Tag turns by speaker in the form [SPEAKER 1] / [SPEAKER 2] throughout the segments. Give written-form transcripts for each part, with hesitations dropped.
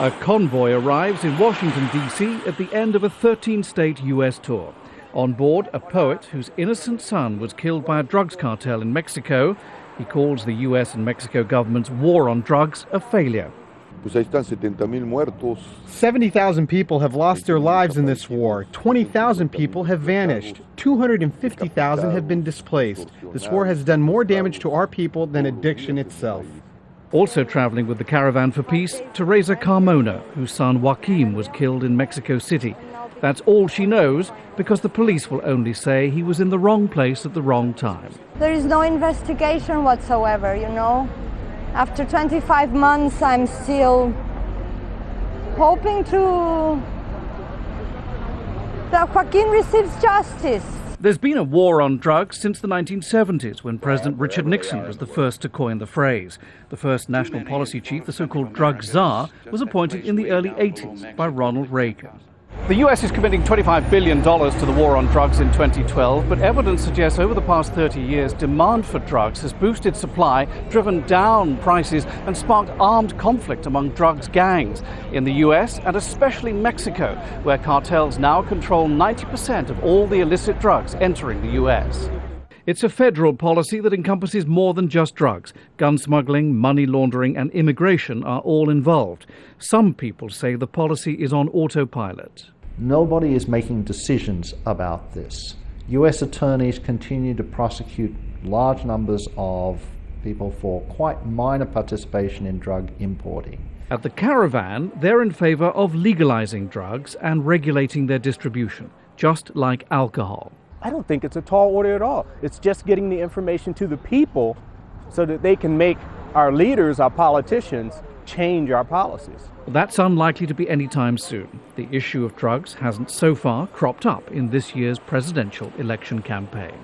[SPEAKER 1] A convoy arrives in Washington, D.C. at the end of a 13-state U.S. tour. On board, a poet whose innocent son was killed by a drugs cartel in Mexico. He calls the U.S. and Mexico government's war on drugs a failure.
[SPEAKER 2] 70,000 people have lost their lives in this war. 20,000 people have vanished. 250,000 have been displaced. This war has done more damage to our people than addiction itself.
[SPEAKER 1] Also traveling with the Caravan for Peace, Teresa Carmona, whose son Joaquim was killed in Mexico City. That's all she knows, because the police will only say he was in the wrong place at the wrong time.
[SPEAKER 3] There is no investigation whatsoever, you know. After 25 months, I'm still hoping that Joaquin receives justice.
[SPEAKER 1] There's been a war on drugs since the 1970s, when President Richard Nixon was the first to coin the phrase. The first national policy chief, the so-called drug czar, was appointed in the early 80s by Ronald Reagan. The US is committing $25 billion to the war on drugs in 2012, but evidence suggests over the past 30 years, demand for drugs has boosted supply, driven down prices, and sparked armed conflict among drugs gangs in the US and especially Mexico, where cartels now control 90% of all the illicit drugs entering the US. It's a federal policy that encompasses more than just drugs. Gun smuggling, money laundering, and immigration are all involved. Some people say the policy is on autopilot.
[SPEAKER 4] Nobody is making decisions about this. US attorneys continue to prosecute large numbers of people for quite minor participation in drug importing.
[SPEAKER 1] At the Caravan, they're in favor of legalizing drugs and regulating their distribution, just like alcohol.
[SPEAKER 5] I don't think it's a tall order at all. It's just getting the information to the people so that they can make our leaders, our politicians, change our policies.
[SPEAKER 1] That's unlikely to be anytime soon. The issue of drugs hasn't so far cropped up in this year's presidential election campaign.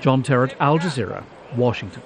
[SPEAKER 1] John Terrett, Al Jazeera, Washington.